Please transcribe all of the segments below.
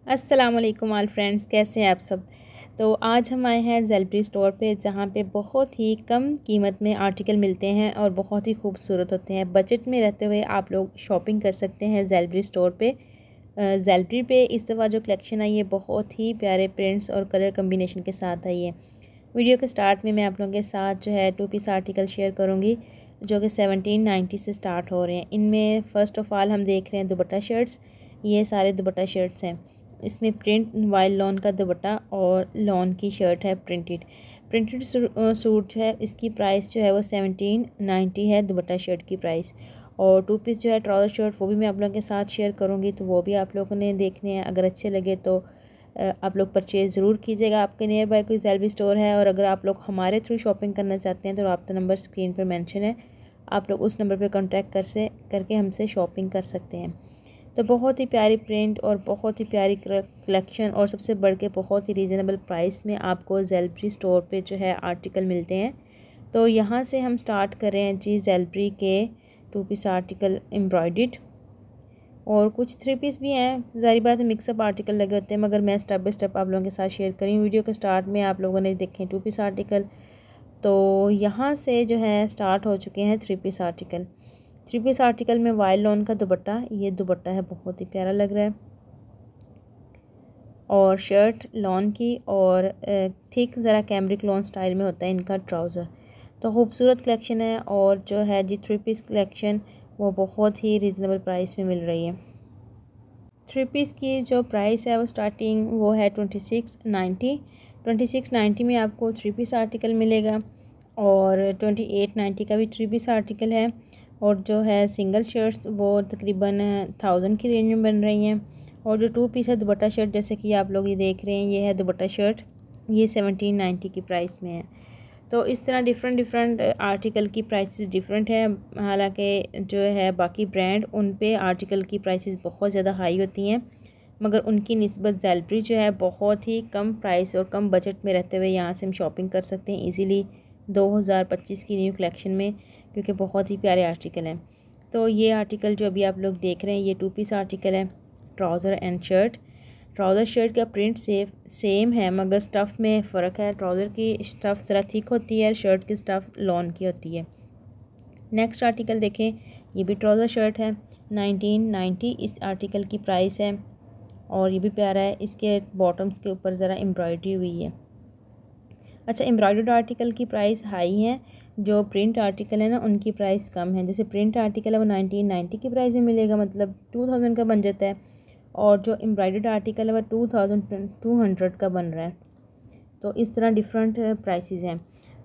अस्सलाम वालेकुम all friends, कैसे हैं आप सब। तो आज हम आए हैं ज़ेलब्री स्टोर पे, जहाँ पे बहुत ही कम कीमत में आर्टिकल मिलते हैं और बहुत ही खूबसूरत होते हैं। बजट में रहते हुए आप लोग शॉपिंग कर सकते हैं ज़ेलब्री स्टोर पे। ज़ेलब्री पे इस दफ़ा जो कलेक्शन आई है बहुत ही प्यारे प्रिंट्स और कलर कम्बिनेशन के साथ आई है। वीडियो के स्टार्ट में मैं आप लोगों के साथ जो है 2 पीस आर्टिकल शेयर करूँगी जो कि 1790 से स्टार्ट हो रहे हैं। इनमें फ़र्स्ट ऑफ़ ऑल हम देख रहे हैं दुपट्टा शर्ट्स। ये सारे दुपट्टा शर्ट्स हैं। इसमें प्रिंट वाइल लॉन का दुपट्टा और लॉन की शर्ट है प्रिंटेड सूट जो है इसकी प्राइस जो है वो 1790 है दुपट्टा शर्ट की प्राइस। और 2 पीस जो है ट्राउज़र शर्ट वो भी मैं आप लोगों के साथ शेयर करूँगी, तो वो भी आप लोगों ने देखने हैं। अगर अच्छे लगे तो आप लोग परचेज़ ज़रूर कीजिएगा। आपके नियर बाय कोई ज़ेलब्री स्टोर है और अगर आप लोग हमारे थ्रू शॉपिंग करना चाहते हैं तो रब्ता नंबर स्क्रीन पर मेंशन है, आप लोग उस नंबर पर कॉन्टैक्ट करके हमसे शॉपिंग कर सकते हैं। तो बहुत ही प्यारी प्रिंट और बहुत ही प्यारी कलेक्शन और सबसे बढ़ के बहुत ही रीज़नेबल प्राइस में आपको ज़ेलब्री स्टोर पे जो है आर्टिकल मिलते हैं। तो यहाँ से हम स्टार्ट कर रहे हैं जी ज़ेलब्री के 2 पीस आर्टिकल एम्ब्रॉयडर्ड, और कुछ 3 पीस भी हैं। ज़ाहिर बात है मिक्सअप आर्टिकल लगे होते हैं, मगर मैं स्टेप बाय स्टेप आप लोगों के साथ शेयर करी। वीडियो के स्टार्ट में आप लोगों ने देखे 2 पीस आर्टिकल, तो यहाँ से जो है स्टार्ट हो चुके हैं 3 पीस आर्टिकल। 3 पीस आर्टिकल में वाइल लॉन का दुपट्टा, ये दुपट्टा है बहुत ही प्यारा लग रहा है, और शर्ट लॉन की और थिक ज़रा कैमरिक लॉन स्टाइल में होता है इनका ट्राउज़र। तो खूबसूरत कलेक्शन है और जो है जी 3 पीस कलेक्शन वो बहुत ही रीज़नेबल प्राइस में मिल रही है। 3 पीस की जो प्राइस है वो स्टार्टिंग वो है 2690 में आपको 3 पीस आर्टिकल मिलेगा, और 2890 का भी 3 पीस आर्टिकल है। और जो है सिंगल शर्ट्स वो तकरीबन 1000 की रेंज में बन रही हैं। और जो 2 पीस है दुपट्टा शर्ट, जैसे कि आप लोग ये देख रहे हैं, ये है दुपट्टा शर्ट, ये 1790 की प्राइस में है। तो इस तरह डिफरेंट आर्टिकल की प्राइसेस डिफरेंट है। हालांकि जो है बाकी ब्रांड उन पे आर्टिकल की प्राइसेस बहुत ज़्यादा हाई होती हैं, मगर उनकी निस्बत ज़ेलब्री जो है बहुत ही कम प्राइस और कम बजट में रहते हुए यहाँ से हम शॉपिंग कर सकते हैं इजीली 2025 की न्यू कलेक्शन में, क्योंकि बहुत ही प्यारे आर्टिकल हैं। तो ये आर्टिकल जो अभी आप लोग देख रहे हैं ये 2 पीस आर्टिकल है, trouser and shirt. Trouser shirt का प्रिंट सेम है, मगर स्टफ़ में फ़र्क है। ट्राउज़र की स्टफ़ ज़रा थिक होती है, शर्ट की स्टफ़ लॉन की होती है। नेक्स्ट आर्टिकल देखें, ये भी ट्राउज़र शर्ट है, 1990 इस आर्टिकल की प्राइस है, और ये भी प्यारा है। इसके बॉटम्स के ऊपर ज़रा एम्ब्रॉयडरी हुई है। अच्छा, एम्ब्रॉयडर्ड आर्टिकल की प्राइस हाई है, जो प्रिंट आर्टिकल है ना उनकी प्राइस कम है। जैसे प्रिंट आर्टिकल है वो 1990 की प्राइस में मिलेगा, मतलब 2000 का बन जाता है, और जो एम्ब्रॉयडर्ड आर्टिकल है वो 2200 का बन रहा है। तो इस तरह डिफरेंट प्राइसेस हैं।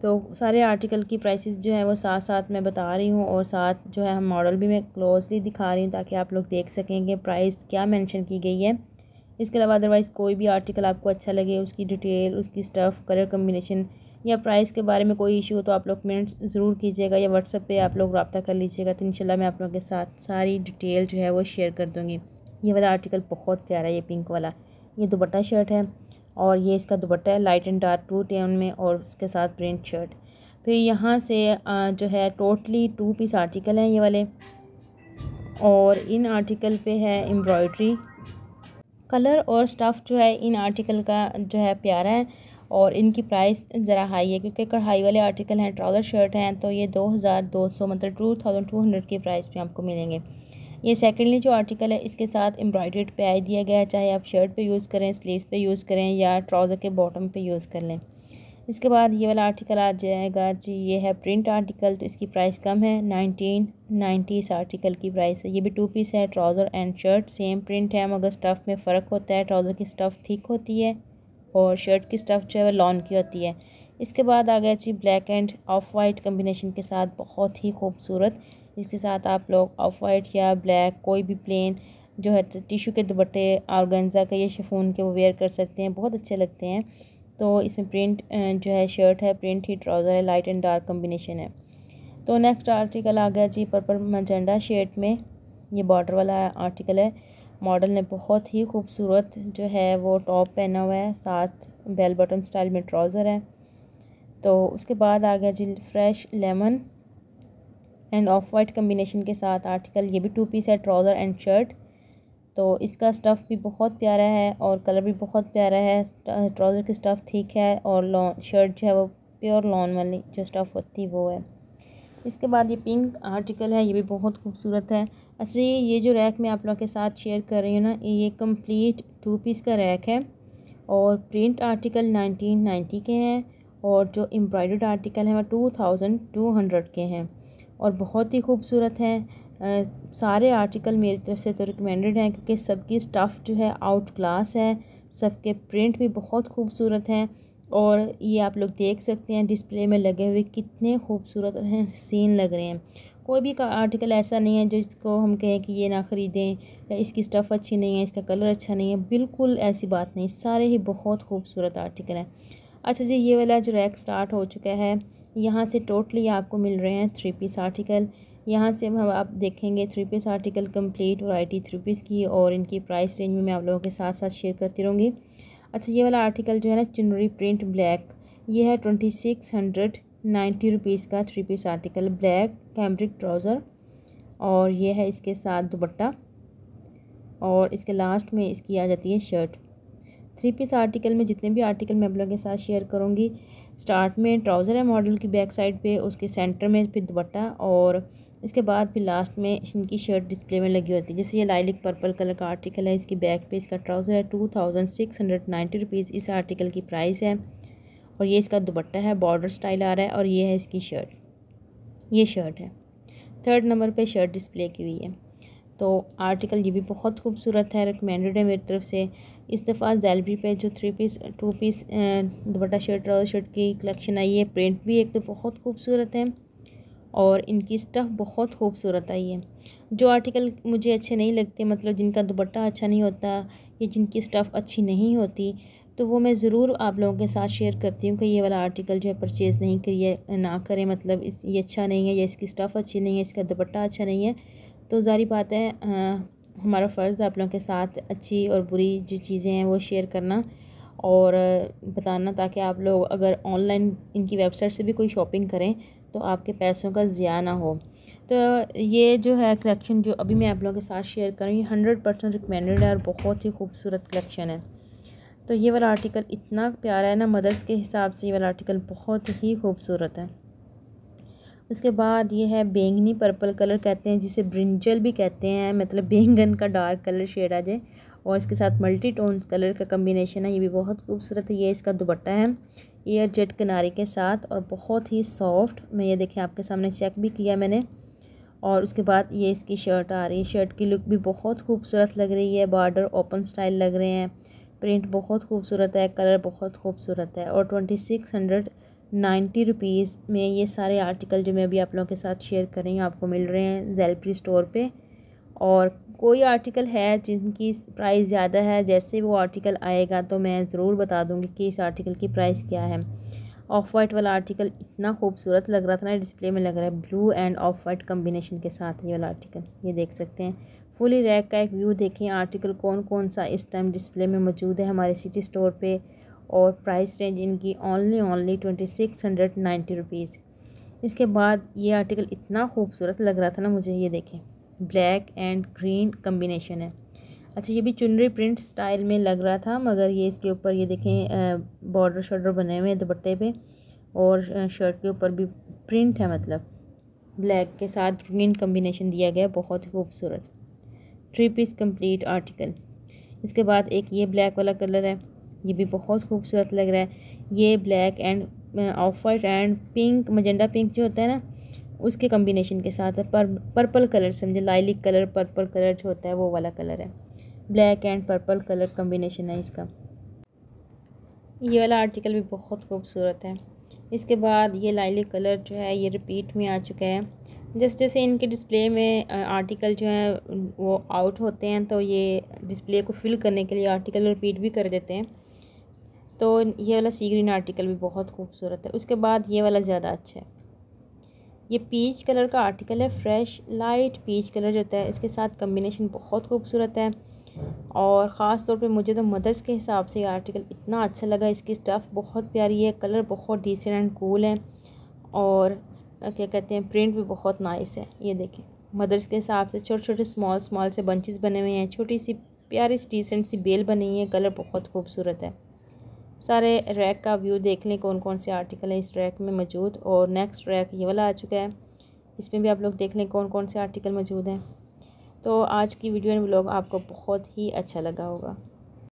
तो सारे आर्टिकल की प्राइसेस जो है वो साथ साथ मैं बता रही हूँ, और साथ जो है हम मॉडल भी मैं क्लोजली दिखा रही हूँ ताकि आप लोग देख सकें कि प्राइस क्या मेंशन की गई है। इसके अलावा अदरवाइज़ कोई भी आर्टिकल आपको अच्छा लगे, उसकी डिटेल, उसकी स्टफ़, कलर कम्बिनेशन या प्राइस के बारे में कोई इशू हो तो आप लोग कमेंट्स ज़रूर कीजिएगा, या व्हाट्सएप पे आप लोग रब्ता कर लीजिएगा, तो इंशाल्लाह मैं आप लोगों के साथ सारी डिटेल जो है वो शेयर कर दूँगी। ये वाला आर्टिकल बहुत प्यारा है, ये पिंक वाला, ये दुपट्टा शर्ट है, और ये इसका दुपट्टा है लाइट एंड डार्क 2 टोन में, और उसके साथ प्रिंट शर्ट। फिर यहाँ से जो है टोटली 2 पीस आर्टिकल हैं ये वाले, और इन आर्टिकल पे है एम्ब्रॉयडरी। कलर और स्टफ़ जो है इन आर्टिकल का जो है प्यारा है, और इनकी प्राइस ज़रा हाई है क्योंकि कढ़ाई वाले आर्टिकल हैं, ट्राउज़र शर्ट हैं, तो ये 2200 मतलब 2200 की प्राइस में आपको मिलेंगे। ये सेकेंडली जो आर्टिकल है इसके साथ एम्ब्रॉयडर्ड प्याज दिया गया है, चाहे आप शर्ट पे यूज़ करें, स्लीव्स पे यूज़ करें, या ट्राउज़र के बॉटम पे यूज़ कर लें। इसके बाद ये वाला आर्टिकल आ जाएगा जी, ये है प्रिंट आर्टिकल, तो इसकी प्राइस कम है, 1990 इस आर्टिकल की प्राइस है। ये भी 2 पीस है, trouser and shirt, same print है, मगर स्टफ़ में फ़र्क होता है। ट्राउज़र की स्टफ़ थिक होती है और शर्ट की स्टफ़ जो है वो लॉन की होती है। इसके बाद आ गया जी black and of white combination के साथ, बहुत ही खूबसूरत। इसके साथ आप लोग ऑफ वाइट या ब्लैक कोई भी प्लेन जो है टिशू के दुपट्टे ऑर्गेन्जा के या शिफॉन के वो वेयर कर सकते हैं, बहुत अच्छे लगते हैं। तो इसमें प्रिंट जो है शर्ट है, प्रिंट ही ट्राउज़र है, लाइट एंड डार्क कम्बिनेशन है। तो नेक्स्ट आर्टिकल आ गया जी पर्पल मजेंडा शेड में, ये बॉर्डर वाला आर्टिकल है। मॉडल ने बहुत ही खूबसूरत जो है वो टॉप पहना हुआ है, साथ बेल बटन स्टाइल में ट्राउज़र है। तो उसके बाद आ गया जी fresh lemon and of white combination के साथ आर्टिकल, ये भी 2 पीस है, ट्राउज़र एंड शर्ट। तो इसका स्टफ़ भी बहुत प्यारा है और कलर भी बहुत प्यारा है। ट्राउज़र की स्टफ़ ठीक है और लॉन शर्ट जो है वो प्योर लॉन वाली जो स्टफ़ होती है वो है। इसके बाद ये पिंक आर्टिकल है, ये भी बहुत खूबसूरत है। अच्छा ये जो रैक मैं आप लोगों के साथ शेयर कर रही हूँ ना, ये कंप्लीट 2 पीस का रैक है और प्रिंट आर्टिकल 1990 के हैं और जो एम्ब्रॉयडर्ड आर्टिकल हैं वो 2200 के हैं और बहुत ही खूबसूरत हैं। सारे आर्टिकल मेरी तरफ से तो रिकमेंडेड हैं क्योंकि सबकी स्टफ़ जो है आउट क्लास है, सबके प्रिंट भी बहुत खूबसूरत हैं और ये आप लोग देख सकते हैं डिस्प्ले में लगे हुए कितने खूबसूरत और हसीन लग रहे हैं। कोई भी आर्टिकल ऐसा नहीं है जिसको हम कहें कि ये ना ख़रीदें या इसकी स्टफ़ अच्छी नहीं है, इसका कलर अच्छा नहीं है, बिल्कुल ऐसी बात नहीं, सारे ही बहुत खूबसूरत आर्टिकल हैं। अच्छा जी, ये वाला जो रैक स्टार्ट हो चुका है, यहाँ से टोटली आपको मिल रहे हैं 3 पीस आर्टिकल। यहाँ से हम आप देखेंगे 3 piece article complete variety 3 piece की और इनकी प्राइस रेंज में मैं आप लोगों के साथ साथ शेयर करती रहूँगी। अच्छा ये वाला आर्टिकल जो है ना चुनरी प्रिंट ब्लैक, ये है 2690 रुपीज़ का 3 piece article, black cambric trouser और ये है इसके साथ दुपट्टा और इसके लास्ट में इसकी आ जाती है शर्ट। 3 पीस आर्टिकल में जितने भी आर्टिकल मैं आप लोगों के साथ शेयर करूँगी, स्टार्ट में ट्राउज़र है मॉडल की बैक साइड पे, उसके सेंटर में फिर दुपट्टा और इसके बाद फिर लास्ट में इनकी शर्ट डिस्प्ले में लगी होती है। जैसे ये लाइलिक पर्पल कलर का आर्टिकल है, इसकी बैक पे इसका ट्राउज़र है 2690 रुपीज़ इस आर्टिकल की प्राइस है और ये इसका दुपट्टा है, बॉर्डर स्टाइल आ रहा है और ये है इसकी शर्ट, ये शर्ट है। 3rd नंबर पे शर्ट डिस्प्ले की हुई है। तो आर्टिकल ये भी बहुत खूबसूरत है, रिकमेंडेड है मेरी तरफ से। इस दफ़ा ज़ेलबरी पे जो 3 piece 2 piece dupatta shirt trouser shirt की कलेक्शन आई है, प्रिंट भी एक तो बहुत खूबसूरत है और इनकी स्टफ़ बहुत खूबसूरत आई है। जो आर्टिकल मुझे अच्छे नहीं लगते, मतलब जिनका दुपट्टा अच्छा नहीं होता या जिनकी स्टफ़ अच्छी नहीं होती, तो वो मैं ज़रूर आप लोगों के साथ शेयर करती हूँ कि ये वाला आर्टिकल जो है परचेज़ नहीं करिए, ना करें, मतलब ये अच्छा नहीं है या इसकी स्टफ़ अच्छी नहीं है, इसका दुपट्टा अच्छा नहीं है। तो ज़ाहिर बात है हमारा फ़र्ज़ आप लोगों के साथ अच्छी और बुरी जो चीज़ें हैं वो शेयर करना और बताना, ताकि आप लोग अगर ऑनलाइन इनकी वेबसाइट से भी कोई शॉपिंग करें तो आपके पैसों का ज़िया ना हो। तो ये जो है कलेक्शन जो अभी मैं आप लोगों के साथ शेयर कर रही हूँ 100% रिकमेंडेड है और बहुत ही खूबसूरत कलेक्शन है। तो ये वाला आर्टिकल इतना प्यारा है ना, मदर्स के हिसाब से ये वाला आर्टिकल बहुत ही खूबसूरत है। उसके बाद ये है बैंगनी पर्पल कलर कहते हैं, जिसे ब्रिंजल भी कहते हैं, मतलब बैंगन का डार्क कलर शेड आ जाए और इसके साथ मल्टी टोन्स कलर का कम्बिनेशन है, ये भी बहुत खूबसूरत है। ये इसका दुपट्टा है एयर जेट किनारे के साथ और बहुत ही सॉफ्ट, मैं ये देखें आपके सामने चेक भी किया मैंने। और उसके बाद ये इसकी शर्ट आ रही है, शर्ट की लुक भी बहुत खूबसूरत लग रही है, बॉर्डर ओपन स्टाइल लग रहे हैं, प्रिंट बहुत खूबसूरत है, कलर बहुत खूबसूरत है और 2690 रुपीज़ में ये सारे आर्टिकल जो मैं अभी आप लोगों के साथ शेयर कर रही हूँ आपको मिल रहे हैं ज़ेलबरी स्टोर पे। और कोई आर्टिकल है जिनकी प्राइस ज़्यादा है, जैसे वो आर्टिकल आएगा तो मैं ज़रूर बता दूँगी कि इस आर्टिकल की प्राइस क्या है। ऑफ वाइट वाला आर्टिकल इतना खूबसूरत लग रहा था ना, डिस्प्ले में लग रहा है blue and of white combination के साथ ये वाला आर्टिकल, ये देख सकते हैं। फुली रैक का एक व्यू देखें, आर्टिकल कौन कौन सा इस टाइम डिस्प्ले में मौजूद है हमारे सिटी स्टोर पे और प्राइस रेंज इनकी ओनली 2690 रुपीज़। इसके बाद ये आर्टिकल इतना खूबसूरत लग रहा था ना मुझे, ये देखें ब्लैक एंड ग्रीन कम्बिनेशन है। अच्छा ये भी चुनरी प्रिंट स्टाइल में लग रहा था, मगर ये इसके ऊपर ये देखें बॉर्डर शॉर्डर बने हुए हैं दुपट्टे पे और शर्ट के ऊपर भी प्रिंट है, मतलब ब्लैक के साथ ग्रीन कम्बिनेशन दिया गया, बहुत ही खूबसूरत 3 पीस कंप्लीट आर्टिकल। इसके बाद एक ये ब्लैक वाला कलर है, ये भी बहुत खूबसूरत लग रहा है। ये black and of white and pink, magenta pink जो होता है ना उसके कम्बिनेशन के साथ है, पर्पल कलर, समझे लाइलिक कलर पर्पल कलर जो होता है वो वाला कलर है, black and purple colour combination है इसका। ये वाला आर्टिकल भी बहुत खूबसूरत है। इसके बाद ये लाइलिक कलर जो है ये रिपीट में आ चुका है, जैसे जैसे इनके डिस्प्ले में आर्टिकल जो है वो आउट होते हैं तो ये डिस्प्ले को फिल करने के लिए आर्टिकल रिपीट भी कर देते हैं। तो ये वाला सी ग्रीन आर्टिकल भी बहुत खूबसूरत है। उसके बाद ये वाला ज़्यादा अच्छा है, ये पीच कलर का आर्टिकल है, फ्रेश लाइट पीच कलर जो होता है इसके साथ कम्बिनेशन बहुत खूबसूरत है और ख़ास तौर पे मुझे तो मदर्स के हिसाब से ये आर्टिकल इतना अच्छा लगा। इसकी स्टफ़ बहुत प्यारी है, कलर बहुत डिसेंट एंड कूल है और क्या कहते हैं प्रिंट भी बहुत नाइस है, ये देखें मदर्स के हिसाब से छोटे छोटे स्मॉल स्मॉल से बंचेस बने हुए हैं। छोटी सी प्यारी सी डिसेंट सी बेल बनी हुई है। कलर बहुत खूबसूरत है। सारे रैक का व्यू देख लें कौन कौन से आर्टिकल है इस रैक में मौजूद। और नेक्स्ट रैक ये वाला आ चुका है, इसमें भी आप लोग देख लें कौन कौन से आर्टिकल मौजूद हैं। तो आज की वीडियो एंड व्लॉग आपको बहुत ही अच्छा लगा होगा।